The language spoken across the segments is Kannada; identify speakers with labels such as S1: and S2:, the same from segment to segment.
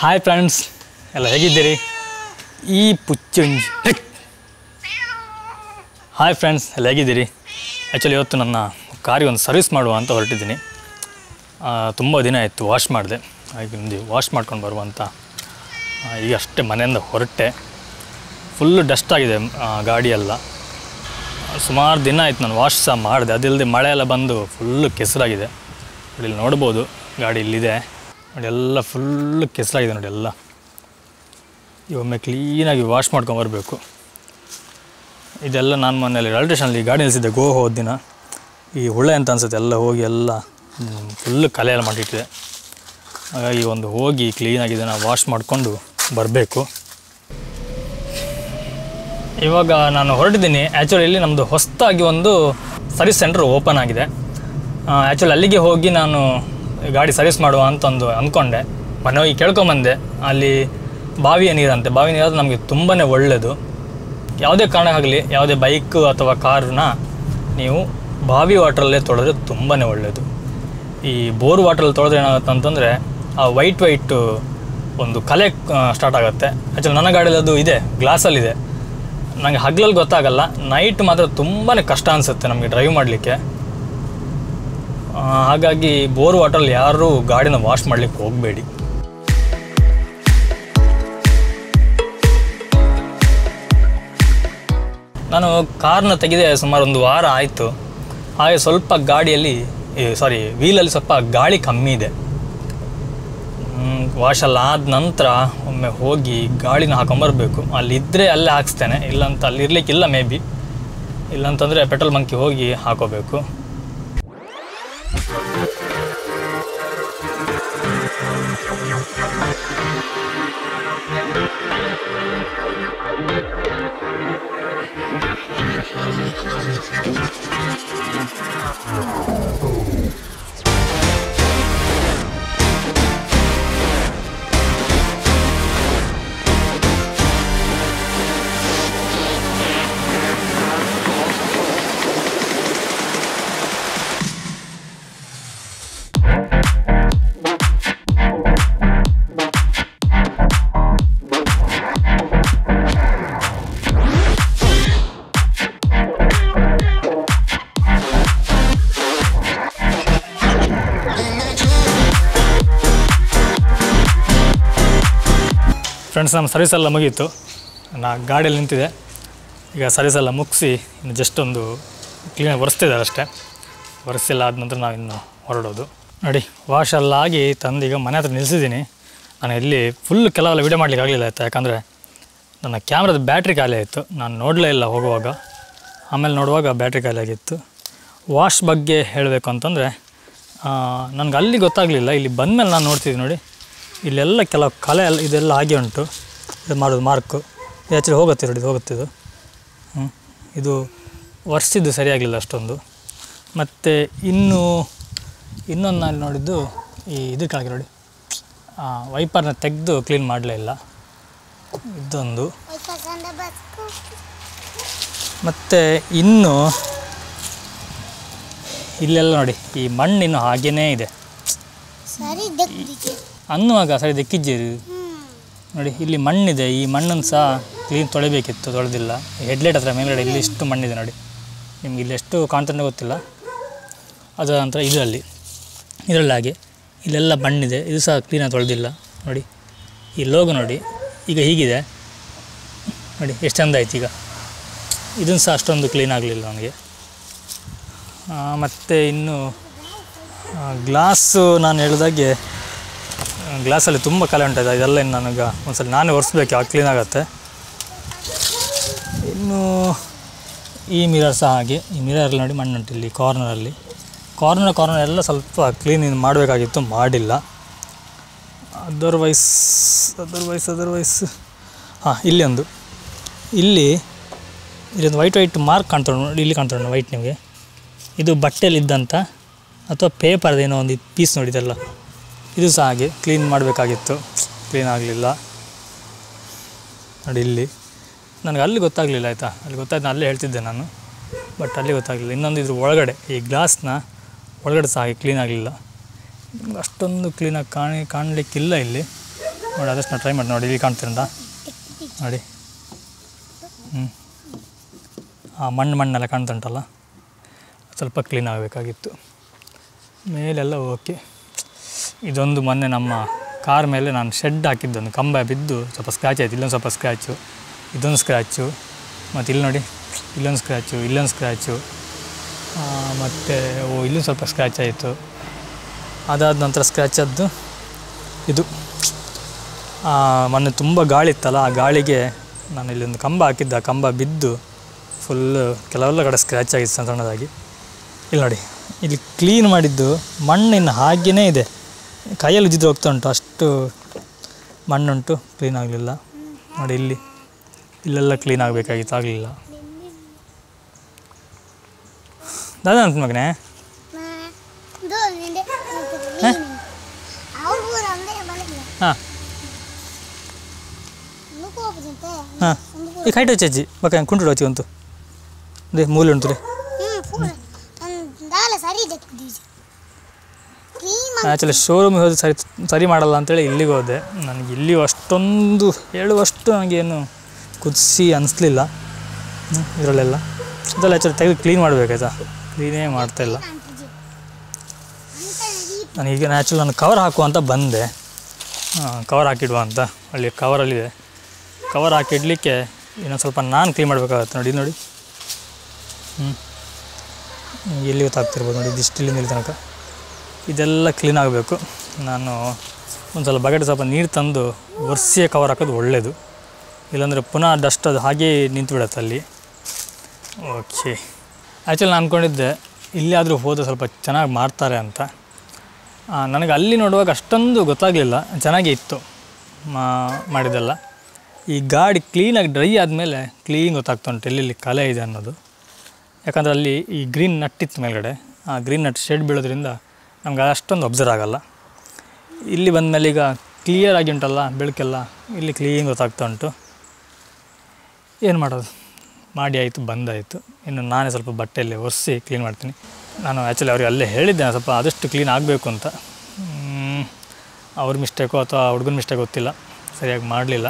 S1: ಹಾಯ್ ಫ್ರೆಂಡ್ಸ್, ಎಲ್ಲ ಹೇಗಿದ್ದೀರಿ? ಈ ಪುಚ್ಚುಂಜಿ ಹಾಯ್ ಫ್ರೆಂಡ್ಸ್, ಎಲ್ಲ ಹೇಗಿದ್ದೀರಿ? ಆ್ಯಕ್ಚುಲಿ ಇವತ್ತು ನನ್ನ ಕಾರಿಗೆ ಒಂದು ಸರ್ವಿಸ್ ಮಾಡುವ ಅಂತ ಹೊರಟಿದ್ದೀನಿ. ತುಂಬ ದಿನ ಆಯಿತು ವಾಶ್ ಮಾಡಿದೆ. ಹಾಗೆ ಒಂದು ವಾಶ್ ಮಾಡ್ಕೊಂಡು ಬರುವಂತ ಈಗ ಅಷ್ಟೇ ಮನೆಯಿಂದ ಹೊರಟೆ. ಫುಲ್ಲು ಡಸ್ಟ್ ಆಗಿದೆ ಗಾಡಿಯೆಲ್ಲ. ಸುಮಾರು ದಿನ ಆಯಿತು ನಾನು ವಾಶ್ ಸಹ ಮಾಡಿದೆ. ಅದಿಲ್ಲದೆ ಮಳೆ ಎಲ್ಲ ಬಂದು ಫುಲ್ಲು ಕೆಸರಾಗಿದೆ. ನೋಡಿ ಇಲ್ಲಿ ನೋಡ್ಬೋದು, ಗಾಡಿ ಇಲ್ಲಿದೆ ನೋಡಿ, ಎಲ್ಲ ಫುಲ್ಲು ಕೆಸರಾಗಿದೆ ನೋಡಿ ಎಲ್ಲ. ಒಮ್ಮೆ ಕ್ಲೀನಾಗಿ ವಾಶ್ ಮಾಡ್ಕೊಂಬರ್ಬೇಕು. ಇದೆಲ್ಲ ನಾನು ಮೊನ್ನೆ ರೈಲ್ವೆ ಸ್ಟೇಷನಲ್ಲಿ ಗಾಡಿ ನಿಲ್ಲಿಸಿದ್ದೆ ಹೋದ ದಿನ. ಈ ಹುಳೆ ಅಂತ ಅನಿಸುತ್ತೆ, ಎಲ್ಲ ಹೋಗಿ ಎಲ್ಲ ಫುಲ್ಲು ಕಲೆ ಎಲ್ಲ ಮಾಡಿಟ್ಟಿದೆ. ಹಾಗಾಗಿ ಒಂದು ಹೋಗಿ ಕ್ಲೀನಾಗಿ ಇದನ್ನು ವಾಶ್ ಮಾಡಿಕೊಂಡು ಬರಬೇಕು. ಇವಾಗ ನಾನು ಹೊರಟಿದ್ದೀನಿ. ಆ್ಯಕ್ಚುಲಿ ಇಲ್ಲಿ ನಮ್ಮದು ಹೊಸದಾಗಿ ಒಂದು ಸರ್ವಿಸ್ ಸೆಂಟ್ರ್ ಓಪನ್ ಆಗಿದೆ. ಆ್ಯಕ್ಚುಲಿ ಅಲ್ಲಿಗೆ ಹೋಗಿ ನಾನು ಗಾಡಿ ಸರ್ವಿಸ್ ಮಾಡುವ ಅಂತ ಒಂದು ಅಂದ್ಕೊಂಡೆ. ಮೊನ್ನೆ ಹೋಗಿ ಕೇಳ್ಕೊಂಬಂದೆ. ಅಲ್ಲಿ ಬಾವಿಯ ನೀರಂತೆ. ಬಾವಿ ನೀರಾದ್ರೆ ನಮಗೆ ತುಂಬಾ ಒಳ್ಳೆಯದು. ಯಾವುದೇ ಕಾರಣಕ್ಕಾಗಲಿ, ಯಾವುದೇ ಬೈಕ್ ಅಥವಾ ಕಾರ್ನ ನೀವು ಬಾವಿ ವಾಟ್ರಲ್ಲೇ ತೊಳೆದ್ರೆ ತುಂಬಾ ಒಳ್ಳೆಯದು. ಈ ಬೋರ್ ವಾಟ್ರಲ್ಲಿ ತೊಳೆದ್ರೆ ಏನಾಗುತ್ತೆ ಅಂತಂದರೆ ಆ ವೈಟ್ ಒಂದು ಕಲೆ ಸ್ಟಾರ್ಟ್ ಆಗುತ್ತೆ. ಆ್ಯಕ್ಚುಲಿ ನನ್ನ ಗಾಡಿಯಲ್ಲಿ ಅದು ಇದೆ, ಗ್ಲಾಸಲ್ಲಿದೆ. ನನಗೆ ಹಗಲಲ್ಲಿ ಗೊತ್ತಾಗಲ್ಲ, ನೈಟ್ ಮಾತ್ರ ತುಂಬಾ ಕಷ್ಟ ಅನಿಸುತ್ತೆ ನಮಗೆ ಡ್ರೈವ್ ಮಾಡಲಿಕ್ಕೆ. ಹಾಗಾಗಿ ಬೋರ್ ವಾಟ್ರಲ್ಲಿ ಯಾರೂ ಗಾಡಿನ ವಾಶ್ ಮಾಡಲಿಕ್ಕೆ ಹೋಗಬೇಡಿ. ನಾನು ಕಾರ್ನ ತೆಗೆದೆ ಸುಮಾರು ಒಂದು ವಾರ ಆಯಿತು. ಹಾಗೆ ಸ್ವಲ್ಪ ಗಾಡಿಯಲ್ಲಿ ವೀಲಲ್ಲಿ ಸ್ವಲ್ಪ ಗಾಳಿ ಕಮ್ಮಿ ಇದೆ. ವಾಶೆಲ್ಲ ಆದ ನಂತರ ಒಮ್ಮೆ ಹೋಗಿ ಗಾಳಿನ ಹಾಕೊಂಬರ್ಬೇಕು. ಅಲ್ಲಿದ್ದರೆ ಅಲ್ಲೇ ಹಾಕ್ಸ್ತೇನೆ, ಇಲ್ಲಂತ ಅಲ್ಲಿ ಇರಲಿಕ್ಕಿಲ್ಲ ಮೇ ಬಿ. ಇಲ್ಲಂತಂದರೆ ಪೆಟ್ರೋಲ್ ಬಂಕಿಗೆ ಹೋಗಿ ಹಾಕೋಬೇಕು. ಫ್ರೆಂಡ್ಸ್, ನಮ್ಮ ಸರ್ವಿಸ್ ಎಲ್ಲ ಮುಗೀತು. ನಾನು ಗಾಡಿಯಲ್ಲಿ ನಿಂತಿದೆ. ಈಗ ಸರ್ವಿಸ್ ಎಲ್ಲ ಮುಗಿಸಿ ಇನ್ನು ಜಸ್ಟ್ ಒಂದು ಕ್ಲೀನಾಗಿ ಒರೆಸ್ತಿದ್ದಾರೆ ಅಷ್ಟೇ. ಒರೆಸಿಲ್ಲ ಆದ ನಂತರ ನಾವಿನ್ನು ಹೊರಡೋದು. ನೋಡಿ, ವಾಶ್ ಎಲ್ಲ ಆಗಿ ತಂದು ಈಗ ಮನೆ ಹತ್ರ ನಿಲ್ಲಿಸಿದ್ದೀನಿ. ನಾನು ಇಲ್ಲಿ ಫುಲ್ ಕೆಲವೆಲ್ಲ ವೀಡಿಯೋ ಮಾಡಲಿಕ್ಕೆ ಆಗಲಿಲ್ಲ ಆಯಿತಾ, ಯಾಕಂದರೆ ನನ್ನ ಕ್ಯಾಮ್ರಾದ ಬ್ಯಾಟ್ರಿ ಖಾಲಿ ಆಯಿತು. ನಾನು ನೋಡಲೇ ಇಲ್ಲ ಹೋಗುವಾಗ. ಆಮೇಲೆ ನೋಡುವಾಗ ಬ್ಯಾಟ್ರಿ ಖಾಲಿ ಆಗಿತ್ತು. ವಾಶ್ ಬಗ್ಗೆ ಹೇಳಬೇಕು ಅಂತಂದರೆ ನನಗೆ ಅಲ್ಲಿ ಗೊತ್ತಾಗಲಿಲ್ಲ. ಇಲ್ಲಿ ಬಂದಮೇಲೆ ನಾನು ನೋಡ್ತಿದ್ದೆ ನೋಡಿ, ಇಲ್ಲೆಲ್ಲ ಕೆಲವು ಕಲೆ ಎಲ್ಲ ಇದೆಲ್ಲ ಹಾಗೆ ಉಂಟು. ಇದು ಮಾಡೋದು ಮಾರ್ಕು ಇದು ಆ್ಯಕ್ಚುಲಿ ಹೋಗುತ್ತೆ ನೋಡಿ, ಇದು ಹೋಗುತ್ತಿದ್ದು. ಇದು ಒರೆಸಿದ್ದು ಸರಿಯಾಗಲಿಲ್ಲ ಅಷ್ಟೊಂದು. ಮತ್ತು ಇನ್ನೊಂದು ನಾನು ನೋಡಿದ್ದು ಇದು ಕೆಳಗೆ ನೋಡಿ, ವೈಪರ್ನ ತೆಗೆದು ಕ್ಲೀನ್ ಮಾಡಲೇ ಇಲ್ಲ. ಇದೊಂದು. ಮತ್ತು ಇನ್ನು ಇಲ್ಲೆಲ್ಲ ನೋಡಿ, ಈ ಮಣ್ಣಿನ್ನು ಹಾಗೇ ಇದೆ. ಅನ್ನುವಾಗ ಸರಿ ದೆಕ್ಕಿದ್ದೀರಿ ನೋಡಿ, ಇಲ್ಲಿ ಮಣ್ಣಿದೆ. ಈ ಮಣ್ಣನ್ನು ಸಹ ಕ್ಲೀನ್ ತೊಳಿಬೇಕಿತ್ತು, ತೊಳೆದಿಲ್ಲ. ಹೆಡ್ಲೈಟ್ ಹತ್ರ ಮೇಲ್ಗಡೆ ಇಲ್ಲಿ ಇಷ್ಟು ಮಣ್ಣಿದೆ ನೋಡಿ, ನಿಮ್ಗೆ ಇಲ್ಲಿ ಎಷ್ಟು ಕಾಣ್ತಾನೆ ಗೊತ್ತಿಲ್ಲ. ಅದರ ನಂತರ ಇದರಲ್ಲಿ ಹಾಗೆ ಇಲ್ಲೆಲ್ಲ ಮಣ್ಣಿದೆ, ಇದು ಸಹ ಕ್ಲೀನಾಗಿ ತೊಳೆದಿಲ್ಲ ನೋಡಿ. ಈ ಲೋಗೋ ನೋಡಿ ಈಗ ಹೀಗಿದೆ ನೋಡಿ, ಎಷ್ಟು ಚೆಂದ ಆಯ್ತು. ಈಗ ಇದನ್ನು ಸಹ ಅಷ್ಟೊಂದು ಕ್ಲೀನ್ ಆಗಲಿಲ್ಲ ನನಗೆ. ಮತ್ತು ಇನ್ನು ಗ್ಲಾಸು ನಾನು ಹೇಳಿದಾಗೆ ಗ್ಲಾಸಲ್ಲಿ ತುಂಬ ಕಲೆ ಉಂಟು. ಇದೆಲ್ಲ ಇನ್ನು ನನಗೆ ಒಂದ್ಸಲ ನಾನೇ ಒರೆಸ್ಬೇಕು, ಆಗ ಕ್ಲೀನ್ ಆಗುತ್ತೆ. ಇನ್ನು ಈ ಮಿರರ್ ಸಹ ಹಾಗೆ. ಈ ಮಿರರಲ್ಲಿ ನೋಡಿ ಮಣ್ಣುಂಟು ಇಲ್ಲಿ ಕಾರ್ನರಲ್ಲಿ. ಕಾರ್ನರ್ ಎಲ್ಲ ಸ್ವಲ್ಪ ಕ್ಲೀನ್ ಮಾಡಬೇಕಾಗಿತ್ತು, ಮಾಡಿಲ್ಲ. ಅದರ್ವೈಸ್ ಇಲ್ಲೊಂದು ಇಲ್ಲೊಂದು ವೈಟ್ ಮಾರ್ಕ್ ಕಾಣ್ತಾರೆ ನೋಡಿ, ಇಲ್ಲಿ ಕಾಣ್ತಾರೆ ವೈಟ್. ನಿಮಗೆ ಇದು ಬಟ್ಟೆಯಲ್ಲಿದ್ದಂಥ ಅಥವಾ ಪೇಪರ್ದೇನೋ ಒಂದು ಪೀಸ್ ನೋಡಿ, ಇದೆಲ್ಲ ಇದು ಸಹ ಹಾಗೆ ಕ್ಲೀನ್ ಮಾಡಬೇಕಾಗಿತ್ತು, ಕ್ಲೀನ್ ಆಗಲಿಲ್ಲ ನೋಡಿ. ಇಲ್ಲಿ ನನಗೆ ಅಲ್ಲಿ ಗೊತ್ತಾಗಲಿಲ್ಲ ಆಯಿತಾ, ಅಲ್ಲಿ ಗೊತ್ತಾಯ್ತು, ಅಲ್ಲೇ ಹೇಳ್ತಿದ್ದೆ ನಾನು, ಬಟ್ ಅಲ್ಲಿ ಗೊತ್ತಾಗಲಿಲ್ಲ. ಇನ್ನೊಂದು ಇದ್ರ ಒಳಗಡೆ ಈ ಗ್ಲಾಸ್ನ ಒಳಗಡೆ ಸಹ ಹಾಗೆ ಕ್ಲೀನ್ ಆಗಲಿಲ್ಲ. ಅಷ್ಟೊಂದು ಕ್ಲೀನಾಗಿ ಕಾಣಲಿಕ್ಕಿಲ್ಲ ಇಲ್ಲಿ. ನೋಡಿ ಆದಷ್ಟು ನಾನು ಟ್ರೈ ಮಾಡಿ ನೋಡಿ, ಇಲ್ಲಿ ಕಾಣ್ತೀರಂತ ನೋಡಿ. ಆ ಮಣ್ಣೆಲ್ಲ ಕಾಣ್ತುಂಟಲ್ಲ, ಸ್ವಲ್ಪ ಕ್ಲೀನ್ ಆಗಬೇಕಾಗಿತ್ತು. ಮೇಲೆಲ್ಲ ಓಕೆ. ಇದೊಂದು ಮೊನ್ನೆ ನಮ್ಮ ಕಾರ್ ಮೇಲೆ ನಾನು ಶೆಡ್ ಹಾಕಿದ್ದೊಂದು ಕಂಬ ಬಿದ್ದು ಸ್ವಲ್ಪ ಸ್ಕ್ರ್ಯಾಚ್ ಆಯಿತು. ಇಲ್ಲೊಂದು ಸ್ವಲ್ಪ ಸ್ಕ್ರ್ಯಾಚು, ಇದೊಂದು ಸ್ಕ್ರ್ಯಾಚು, ಮತ್ತು ಇಲ್ಲಿ ನೋಡಿ ಇಲ್ಲೊಂದು ಸ್ಕ್ರ್ಯಾಚು, ಇಲ್ಲೊಂದು ಸ್ಕ್ರ್ಯಾಚು, ಮತ್ತು ಇಲ್ಲೂ ಸ್ವಲ್ಪ ಸ್ಕ್ರ್ಯಾಚ್ ಆಯಿತು. ಅದಾದ ನಂತರ ಸ್ಕ್ರ್ಯಾಚ್ ಆದ್ದು ಇದು ಮೊನ್ನೆ ತುಂಬ ಗಾಳಿ ಇತ್ತಲ್ಲ, ಆ ಗಾಳಿಗೆ ನಾನು ಇಲ್ಲೊಂದು ಕಂಬ ಹಾಕಿದ್ದೆ, ಆ ಕಂಬ ಬಿದ್ದು ಫುಲ್ಲು ಕೆಲವೆಲ್ಲ ಕಡೆ ಸ್ಕ್ರ್ಯಾಚ್ ಆಗಿತ್ತು ಸಣ್ಣದಾಗಿ. ಇಲ್ಲಿ ನೋಡಿ, ಇಲ್ಲಿ ಕ್ಲೀನ್ ಮಾಡಿದ್ದು ಮಣ್ಣಿನ ಹಾಗೆಯೇ ಇದೆ, ಕೈಯಲ್ಲಿ ಉಜ್ಜಿದ್ರೆ ಹೋಗ್ತಾ ಉಂಟು, ಅಷ್ಟು ಮಣ್ಣುಂಟು, ಕ್ಲೀನ್ ಆಗಲಿಲ್ಲ. ನೋಡಿ ಇಲ್ಲೆಲ್ಲ ಕ್ಲೀನ್ ಆಗಬೇಕಾಗಿತ್ತು, ಆಗಲಿಲ್ಲ. ದಾದಾ ಅಂತ ಮಗನೇ ಹಾಂ ಹಾಂ ಈ ಕೈಟ್ వచ్చి ಬಕ್ಕ ಕುಂಟು వచ్చి ಅಂತು ದೇ ಮೂಲೆ ಉಂಟು ರೀ. ಆ್ಯಕ್ಚುಲಿ ಶೋರೂಮಿಗೆ ಹೋದ್ರೆ ಸರಿ ಮಾಡಲ್ಲ ಅಂತೇಳಿ ಇಲ್ಲಿಗೆ ಹೋದೆ. ನನಗೆ ಇಲ್ಲಿ ಅಷ್ಟೊಂದು ಹೇಳುವಷ್ಟು ನನಗೇನು ಕುದಿಸಿ ಅನಿಸ್ಲಿಲ್ಲ. ಇದರಲ್ಲೆಲ್ಲ ಇದೆಲ್ಲ ಆ್ಯಕ್ಚುಲಿ ತೆಗೆದು ಕ್ಲೀನ್ ಮಾಡಬೇಕಾಯ್ತಾ, ಕ್ಲೀನೇ ಮಾಡ್ತಾಯಿಲ್ಲ. ನನಗೀಗ ಆ್ಯಕ್ಚುಲಿ ನಾನು ಕವರ್ ಹಾಕುವ ಅಂತ ಬಂದೆ, ಕವರ್ ಹಾಕಿಡುವ ಅಂತ. ಅಲ್ಲಿ ಕವರಲ್ಲಿದೆ, ಕವರ್ ಹಾಕಿಡಲಿಕ್ಕೆ ಇನ್ನೊಂದು ಸ್ವಲ್ಪ ನಾನು ಕ್ಲೀನ್ ಮಾಡಬೇಕಾಗತ್ತೆ. ನೋಡಿ ಎಲ್ಲಿ ಗೊತ್ತಾಗ್ತಿರ್ಬೋದು ನೋಡಿ, ಇದಿಷ್ಟಿಲ್ಲಿಂದ ಇಲ್ಲಿ ತನಕ ಇದೆಲ್ಲ ಕ್ಲೀನ್ ಆಗಬೇಕು. ನಾನು ಒಂದು ಸ್ವಲ್ಪ ಬಕೆಟ್ ಸ್ವಲ್ಪ ನೀರು ತಂದು ಒರೆಸಿಯೇ ಕವರ್ ಹಾಕೋದು ಒಳ್ಳೆಯದು, ಇಲ್ಲಾಂದರೆ ಪುನಃ ಡಸ್ಟ್ ಅದು ಹಾಗೇ ನಿಂತು ಬಿಡತ್ತೆ ಅಲ್ಲಿ. ಓಕೆ, ಆ್ಯಕ್ಚುಲಿ ನಾನು ಅಂದ್ಕೊಂಡಿದ್ದೆ ಇಲ್ಲಿ ಆದರೂ ಹೋದರೆ ಸ್ವಲ್ಪ ಚೆನ್ನಾಗಿ ಮಾಡ್ತಾರೆ ಅಂತ. ನನಗೆ ಅಲ್ಲಿ ನೋಡುವಾಗ ಅಷ್ಟೊಂದು ಗೊತ್ತಾಗಲಿಲ್ಲ, ಚೆನ್ನಾಗೇ ಇತ್ತು ಮಾಡಿದ್ದೆಲ್ಲ. ಈ ಗಾಡಿ ಕ್ಲೀನಾಗಿ ಡ್ರೈ ಆದಮೇಲೆ ಕ್ಲೀನ್ ಗೊತ್ತಾಗ್ತಾ ಉಂಟು ಎಲ್ಲೆಲ್ಲಿ ಕಲೆ ಇದೆ ಅನ್ನೋದು. ಯಾಕಂದರೆ ಅಲ್ಲಿ ಈ ಗ್ರೀನ್ ನಟ್ಟಿತ್ತು ಮೇಲ್ಗಡೆ, ಆ ಗ್ರೀನ್ ನಟ್ ಶೇಡ್ ಬೀಳೋದ್ರಿಂದ ನಮ್ಗೆ ಅಷ್ಟೊಂದು ಅಬ್ಸರ್ವ್ ಆಗೋಲ್ಲ. ಇಲ್ಲಿ ಬಂದಮೇಲೆ ಈಗ ಕ್ಲಿಯರ್ ಆಗಿ ಉಂಟಲ್ಲ ಬೆಳಕೆಲ್ಲ, ಇಲ್ಲಿ ಕ್ಲೀನ್ ಗೊತ್ತಾಗ್ತಾ ಉಂಟು. ಏನು ಮಾಡೋದು, ಮಾಡಿ ಆಯಿತು, ಬಂದಾಯಿತು. ಇನ್ನು ನಾನೇ ಸ್ವಲ್ಪ ಬಟ್ಟೆಯಲ್ಲಿ ಒರೆಸಿ ಕ್ಲೀನ್ ಮಾಡ್ತೀನಿ. ನಾನು ಆ್ಯಕ್ಚುಲಿ ಅವ್ರಿಗೆ ಅಲ್ಲೇ ಹೇಳಿದ್ದೆ ಸ್ವಲ್ಪ ಆದಷ್ಟು ಕ್ಲೀನ್ ಆಗಬೇಕು ಅಂತ. ಅವ್ರ ಮಿಸ್ಟೇಕೋ ಅಥವಾ ಹುಡುಗನ ಮಿಸ್ಟೇಕ್ ಗೊತ್ತಿಲ್ಲ, ಸರಿಯಾಗಿ ಮಾಡಲಿಲ್ಲ.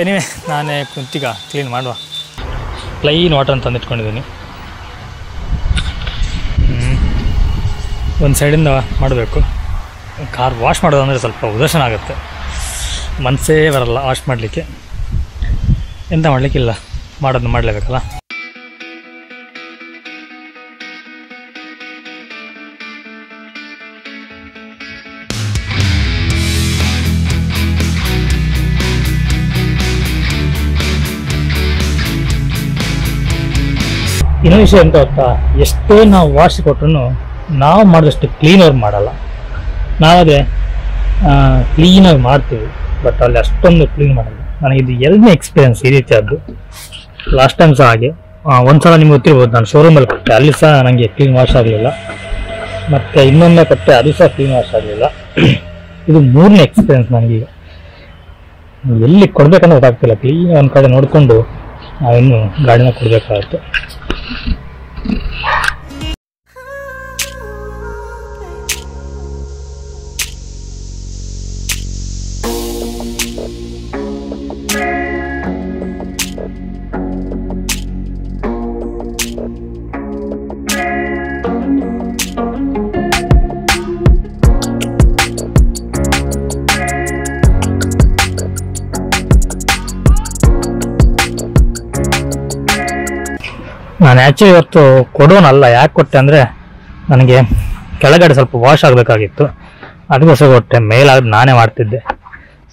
S1: ಎನಿವೆ ನಾನೇ ಕುಂತೀಗ ಕ್ಲೀನ್ ಮಾಡುವ. ಪ್ಲೈನ್ ವಾಟರ್ ಅಂತ ತಂದಿಟ್ಕೊಂಡಿದ್ದೀನಿ. ಒಂದು ಸೈಡಿಂದ ಮಾಡಬೇಕು. ಕಾರ್ ವಾಶ್ ಮಾಡೋದಂದರೆ ಸ್ವಲ್ಪ ಉದಾಸೀನ ಆಗುತ್ತೆ, ಮನಸ್ಸೇ ಬರಲ್ಲ ವಾಶ್ ಮಾಡಲಿಕ್ಕೆ. ಎಂತ ಮಾಡಲಿಕ್ಕಿಲ್ಲ, ಮಾಡೋದನ್ನ ಮಾಡಲೇಬೇಕಲ್ಲ. ಇನ್ನೊಂದು ವಿಷಯ ಎಂತ ಗೊತ್ತಾ, ಎಷ್ಟೇ ನಾವು ವಾಶ್ ಕೊಟ್ಟರು ನಾವು ಮಾಡಿದಷ್ಟು ಕ್ಲೀನ್ ಅವ್ರು ಮಾಡಲ್ಲ. ನಾವದೇ ಕ್ಲೀನಾಗಿ ಮಾಡ್ತೀವಿ, ಬಟ್ ಅಲ್ಲಿ ಅಷ್ಟೊಂದು ಕ್ಲೀನ್ ಮಾಡಲ್ಲ. ನನಗಿದು ಎರಡನೇ ಎಕ್ಸ್ಪೀರಿಯನ್ಸ್ ಈ ರೀತಿಯಾದ್ದು. ಲಾಸ್ಟ್ ಟೈಮ್ ಸಹ ಹಾಗೆ ಒಂದು ಸಲ ನಿಮ್ಗೆ ಗೊತ್ತಿರ್ಬೋದು, ನಾನು ಶೋರೂಮಲ್ಲಿ ಕೊಟ್ಟೆ, ಅಲ್ಲಿ ಸಹ ನನಗೆ ಕ್ಲೀನ್ ವಾಶ್ ಆಗಲಿಲ್ಲ. ಮತ್ತು ಇನ್ನೊಂದೇ ಕೊಟ್ಟೆ, ಅದು ಸಹ ಕ್ಲೀನ್ ವಾಶ್ ಆಗಲಿಲ್ಲ. ಇದು ಮೂರನೇ ಎಕ್ಸ್ಪೀರಿಯನ್ಸ್ ನನಗೀಗ. ಎಲ್ಲಿ ಕೊಡಬೇಕನ್ನೋ ಗೊತ್ತಾಗ್ತಿಲ್ಲ. ಕ್ಲೀನ್ ಒಂದು ಕಡೆ ನೋಡಿಕೊಂಡು ನಾವಿನ್ನು ಗಾಡಿನ ಕೊಡಬೇಕಾಗುತ್ತೆ. ನಾನು ಆ್ಯಕ್ಚುಲಿ ಇವತ್ತು ಕೊಡೋನಲ್ಲ, ಯಾಕೆ ಕೊಟ್ಟೆ ಅಂದರೆ ನನಗೆ ಕೆಳಗಡೆ ಸ್ವಲ್ಪ ವಾಶ್ ಆಗಬೇಕಾಗಿತ್ತು, ಅದಕ್ಕೋಸ್ಕರ ಕೊಟ್ಟೆ. ಮೇಲಾದ್ರೆ ನಾನೇ ಮಾಡ್ತಿದ್ದೆ.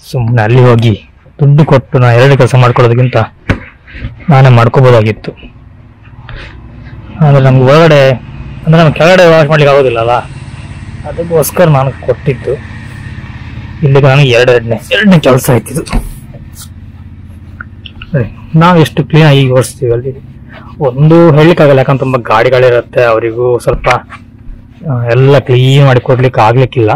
S1: ಸುಮ್ಮನೆ ಅಲ್ಲಿ ಹೋಗಿ ದುಡ್ಡು ಕೊಟ್ಟು ನಾನು ಎರಡು ಕೆಲಸ ಮಾಡ್ಕೊಳ್ಳೋದಕ್ಕಿಂತ ನಾನೇ ಮಾಡ್ಕೋಬೋದಾಗಿತ್ತು. ಅಂದರೆ ನಮ್ಗೆ ಒಳಗಡೆ ಅಂದರೆ ನಮ್ಗೆ ಕೆಳಗಡೆ ವಾಶ್ ಮಾಡ್ಲಿಕ್ಕೆ ಆಗೋದಿಲ್ಲಲ್ಲ, ಅದಕ್ಕೋಸ್ಕರ ನಾನು ಕೊಟ್ಟಿದ್ದು. ಇಲ್ಲಿಗೆ ನನಗೆ ಎರಡನೇ ಕೆಲಸ ಆಯ್ತಿದ್ದು. ನಾವು ಎಷ್ಟು ಕ್ಲೀನಾಗಿ ಓಡಿಸ್ತೀವಿ ಅಲ್ಲಿ, ಒಂದು ಹೇಳಲಿಕ್ಕಾಗಲ್ಲ. ಯಾಕಂದ್ರೆ ತುಂಬ ಗಾಡಿಗಳಿರುತ್ತೆ, ಅವರಿಗೂ ಸ್ವಲ್ಪ ಎಲ್ಲ ಕ್ಲೀನ್ ಮಾಡಿ ಕೊಡ್ಲಿಕ್ಕೆ ಆಗ್ಲಿಕ್ಕಿಲ್ಲ.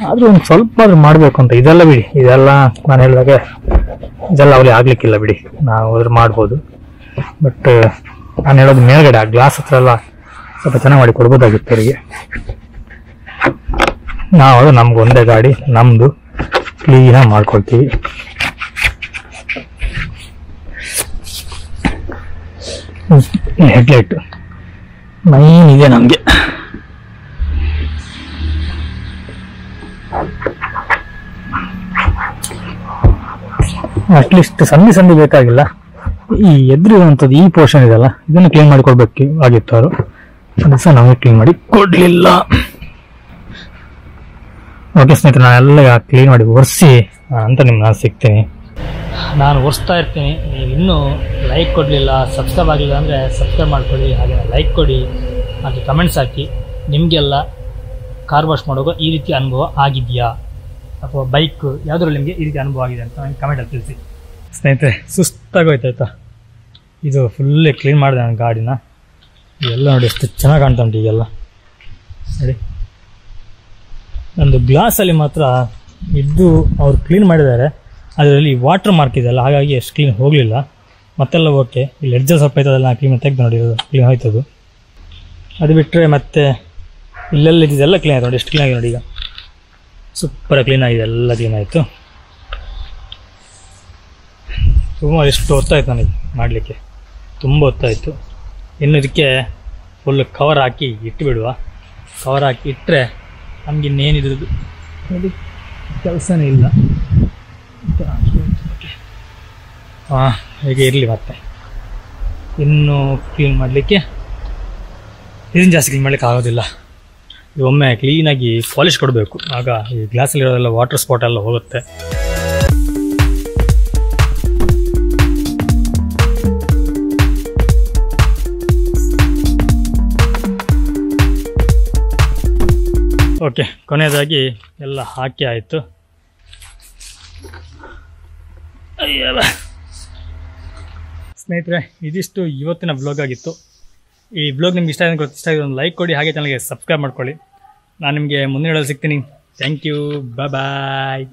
S1: ಆದರೂ ಒಂದು ಸ್ವಲ್ಪ ಆದ್ರೂ ಮಾಡಬೇಕು ಅಂತ. ಇದೆಲ್ಲ ಬಿಡಿ, ಇದೆಲ್ಲ ನಾನು ಹೇಳಿದಾಗೆ ಇದೆಲ್ಲ ಅವ್ರಿಗೆ ಆಗ್ಲಿಕ್ಕಿಲ್ಲ ಬಿಡಿ, ನಾವು ಅದ್ರ ಮಾಡ್ಬೋದು. ಬಟ್ ನಾನು ಹೇಳೋದು ಮೇಲ್ಗಡೆ ಆ ಗ್ಲಾಸ್ ಹತ್ರ ಎಲ್ಲ ಸ್ವಲ್ಪ ಚೆನ್ನಾಗಿ ಮಾಡಿ ಕೊಡ್ಬೋದಾಗಿತ್ತು ಅವರಿಗೆ. ನಾವು ನಮ್ಗೊಂದೇ ಗಾಡಿ, ನಮ್ಮದು ಕ್ಲೀನಾಗಿ ಮಾಡ್ಕೊಳ್ತೀವಿ. ಹೆಡ್ಲೈಟ್ ಮೈನ್ ಇದೆ ನಮಗೆ. ಅಟ್ಲೀಸ್ಟ್ ಸಂಧಿ ಬೇಕಾಗಿಲ್ಲ. ಈ ಎದುರಿರುವಂಥದ್ದು ಈ ಪೋರ್ಷನ್ ಇದೆಲ್ಲ, ಇದನ್ನು ಕ್ಲೀನ್ ಮಾಡಿಕೊಡ್ಬೇಕು ಆಗಿತ್ತು ಅವರು. ಅದು ಸಹ ನಮಗೆ ಕ್ಲೀನ್ ಮಾಡಿ ಕೊಡಲಿಲ್ಲ. ಓಕೆ ಸ್ನೇಹಿತರೆ, ನಾನೆಲ್ಲ ಕ್ಲೀನ್ ಮಾಡಿ ಒರೆಸಿ ಅಂತ ನಿಮ್ಗೆ ನಾನು ಸಿಗ್ತೀನಿ. ನಾನು ಒರೆಸ್ತಾ ಇರ್ತೀನಿ. ನೀವು ಇನ್ನೂ ಲೈಕ್ ಕೊಡಲಿಲ್ಲ, ಸಬ್ಸ್ಕ್ರೈಬ್ ಆಗಲಿಲ್ಲ ಅಂದರೆ ಸಬ್ಸ್ಕ್ರೈಬ್ ಮಾಡ್ಕೊಳ್ಳಿ. ಹಾಗೆ ಲೈಕ್ ಕೊಡಿ, ಹಾಗೆ ಕಮೆಂಟ್ಸ್ ಹಾಕಿ. ನಿಮಗೆಲ್ಲ ಕಾರ್ ವಾಶ್ ಮಾಡುವಾಗ ಈ ರೀತಿ ಅನುಭವ ಆಗಿದೆಯಾ, ಅಥವಾ ಬೈಕ್ ಯಾವುದ್ರಲ್ಲಿ ನಿಮಗೆ ಈ ರೀತಿ ಅನುಭವ ಆಗಿದೆ ಅಂತ ನನಗೆ ಕಮೆಂಟಲ್ಲಿ ತಿಳಿಸಿ. ಸ್ನೇಹಿತರೆ, ಸುಸ್ತಾಗೋಯ್ತಾಯ್ತಾ, ಇದು ಫುಲ್ಲೇ ಕ್ಲೀನ್ ಮಾಡಿದೆ ನನ್ನ ಗಾಡಿನ. ಎಲ್ಲ ನೋಡಿ ಎಷ್ಟು ಚೆನ್ನಾಗಿ ಕಾಣ್ತಾ ಉಂಟು ಈಗೆಲ್ಲ ನೋಡಿ. ನಂದು ಗ್ಲಾಸಲ್ಲಿ ಮಾತ್ರ ಇದ್ದು ಅವ್ರು ಕ್ಲೀನ್ ಮಾಡಿದ್ದಾರೆ, ಅದರಲ್ಲಿ ವಾಟರ್ ಮಾರ್ಕ್ ಇದೆಯಲ್ಲ, ಹಾಗಾಗಿ ಎಷ್ಟು ಕ್ಲೀನ್ ಹೋಗಲಿಲ್ಲ. ಮತ್ತೆಲ್ಲ ಓಕೆ. ಇಲ್ಲಿ ಎಡ್ಜಲ್ಲಿ ಸ್ವಲ್ಪ ಆಯ್ತದಲ್ಲ, ನಾನು ಕ್ಲೀನ್ ತೆಗೆದು ನೋಡಿ, ಕ್ಲೀನ್ ಹೋಯ್ತದು. ಅದು ಬಿಟ್ಟರೆ ಮತ್ತೆ ಇಲ್ಲೆಲ್ಲ ಇದೆಲ್ಲ ಕ್ಲೀನ್ ಆಯಿತು ನೋಡಿ, ಎಷ್ಟು ಕ್ಲೀನ್ ಆಗಿದೆ ನೋಡಿ. ಈಗ ಸೂಪರಾಗಿ ಕ್ಲೀನ್ ಆಗಿದೆ, ಎಲ್ಲ ಕ್ಲೀನ್ ಆಯಿತು. ಸುಮಾರು ಎಷ್ಟು ಹೊತ್ತಾಯಿತು ನನಗೆ ಮಾಡಲಿಕ್ಕೆ, ತುಂಬ ಹೊತ್ತಾಯಿತು. ಇನ್ನು ಇದಕ್ಕೆ ಫುಲ್ ಕವರ್ ಹಾಕಿ ಇಟ್ಟುಬಿಡುವ. ಕವರ್ ಹಾಕಿ ಇಟ್ಟರೆ ನಮ್ಗೆ ಇನ್ನೇನಿದ್ರದ್ದು ಅದು ಕೆಲಸನೇ ಇಲ್ಲ. ಹಾಂ, ಹೀಗೆ ಇರಲಿ. ಮತ್ತೆ ಇನ್ನು ಕ್ಲೀನ್ ಮಾಡಲಿಕ್ಕೆ ಇದನ್ನು ಜಾಸ್ತಿ ಕ್ಲೀನ್ ಮಾಡಲಿಕ್ಕೆ ಆಗೋದಿಲ್ಲ. ಇದು ಒಮ್ಮೆ ಕ್ಲೀನಾಗಿ ಪಾಲಿಶ್ ಕೊಡಬೇಕು, ಆಗ ಈ ಗ್ಲಾಸಲ್ಲಿರೋದೆಲ್ಲ ವಾಟರ್ ಸ್ಪಾಟ್ ಎಲ್ಲ ಹೋಗುತ್ತೆ. ಓಕೆ, ಕೊನೆಯದಾಗಿ ಎಲ್ಲ ಹಾಕಿ ಆಯಿತು. ಸ್ನೇಹಿತರೆ, ಇದಿಷ್ಟು ಇವತ್ತಿನ ಬ್ಲಾಗ್ ಆಗಿತ್ತು. ಈ ಬ್ಲಾಗ್ ನಿಮ್ಗೆ ಇಷ್ಟ ಆಗಿದೆ ಒಂದು ಲೈಕ್ ಕೊಡಿ, ಹಾಗೆ ಚಾನಲ್ಗೆ ಸಬ್ಸ್ಕ್ರೈಬ್ ಮಾಡ್ಕೊಳ್ಳಿ. ನಾನು ನಿಮಗೆ ಮುಂದಿನ ವಿಡಿಯೋದಲ್ಲಿ ಸಿಗ್ತೀನಿ. Thank you, bye.